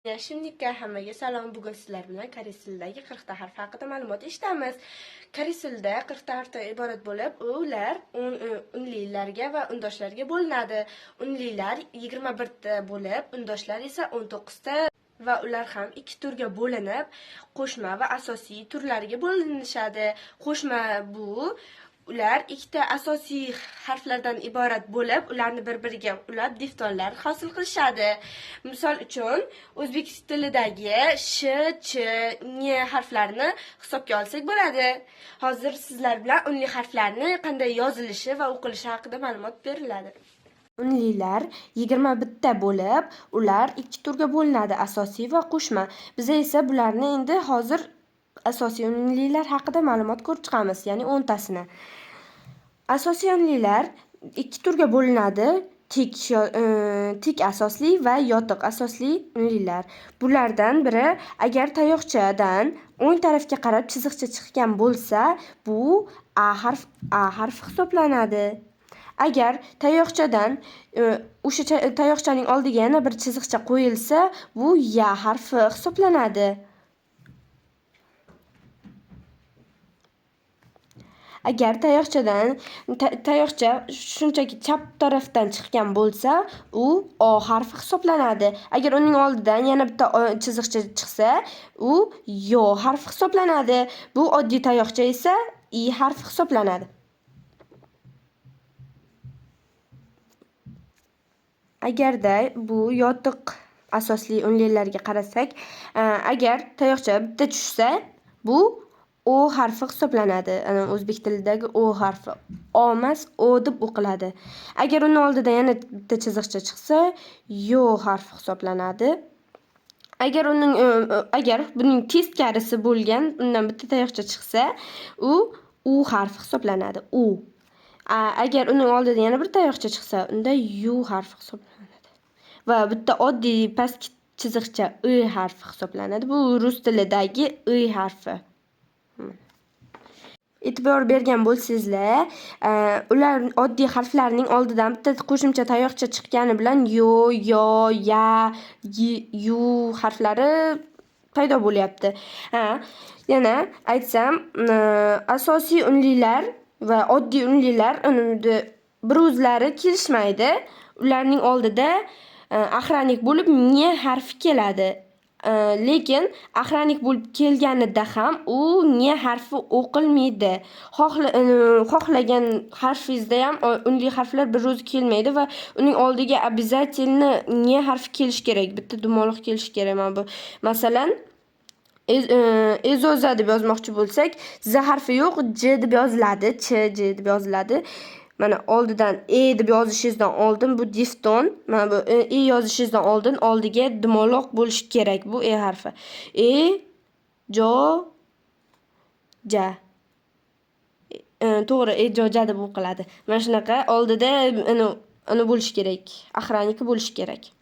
Shimdika hammaga salom. Bugun sizlar bilan koreys tilidagi 40 ta harf haqida ma'lumot eshitamiz. Koreys tilida 40 ta harfdan iborat bo'lib, ular unlilarga va undoshlarga bo'linadi. Unlilar 21 ta bo'lib, undoshlar esa 19 ta va ular ham ikki turga bo'linib, qo'shma va asosiy turlarga bo'linishadi. Qo'shma bu ular ikkita asosiy harflardan iborat bo'lib, ularni bir-biriga ulab diftonlar hosil qilishadi. Misol uchun, o'zbek tilidagi sh, ch, n harflarini hisobga olsak bo'ladi. Hozir sizlar bilan unli harflarni qanday yozilishi va o'qilishi haqida ma'lumot beriladi. Unlilar 21 ta bo'lib, ular ikki turga bo'linadi, asosiy va qo'shma. Biz esa bularni endi hozir asosiy unlilar haqida ma'lumot ko'rib chiqamiz, ya'ni 10 tasini. Asosiy unlilar ikki turga bo'linadi. Tik asosli va yotiq asosli unlilar. Bulardan biri agar tayoqchadan o'ng tarafga qarab chiziqcha chiqqan bo'lsa, bu A harfi hisoblanadi. Agar tayoqchadan o'sha tayoqchaning oldiga yana bir chiziqcha qo'yilsa, bu Ya harfi hisoblanadi. Agar tayoqcha shunchaki chap tarafdan chiqqan bo'lsa, u O harfi hisoblanadi. Agar uning oldidan yana bitta chiziqcha chiqsa, u Yo harfi hisoblanadi. Bu oddiy tayoqcha esa I harfi hisoblanadi. Agarda bu yotiq asosli unlilarga qarasak, agar tayoqcha bitta tushsa, bu O harfi hisoblanadi. O'zbek tilidagi O harfi O emas, O deb o'qiladi. Agar uning oldida yana bitta chiziqcha chiqsa, Yo harfi hisoblanadi. Agar buning teskarisi bo'lgan, undan bitta tayoqcha chiqsa, u U harfi hisoblanadi. U. Agar uning oldida yana bir tayoqcha chiqsa, unda Yu harfi hisoblanadi. Va bitta oddiy pastki chiziqcha I harfi hisoblanadi. Bu rus tilidagi I harfi. E'tibor bergan bo'lsangizlar, ular oddiy harflarning oldidan bitta qo'shimcha tayoqcha chiqqani bilan yo, ya, yu harflari paydo bo'lyapti. Yana aytsam, asosiy unlilar va oddiy unlilar bir o'zlari kelishmaydi. Ularning oldida axranik bo'lib n harfi keladi. Lekin axranik bo'lib kelganida ham u n harfi o'qilmaydi. Xohlagan harfingizda ham unli harflar bir o'zi kelmaydi va uning oldiga обязательно n harfi kelishi kerak. Bitta dumaloq kelishi kerak. Mana bu masalan ezoza deb yozmoqchi bo'lsak, z harfi yo'q, j deb yoziladi, j deb yoziladi. Mana oldidan deb yozishingizdan oldin bu difton, mana bu yozishingizdan oldin oldiga dumaloq bo'lishi kerak bu harfi. Ja. To'g'ri, ja deb o'qiladi. Mana shunaqa oldida uni bo'lishi kerak, axraniki bo'lishi kerak.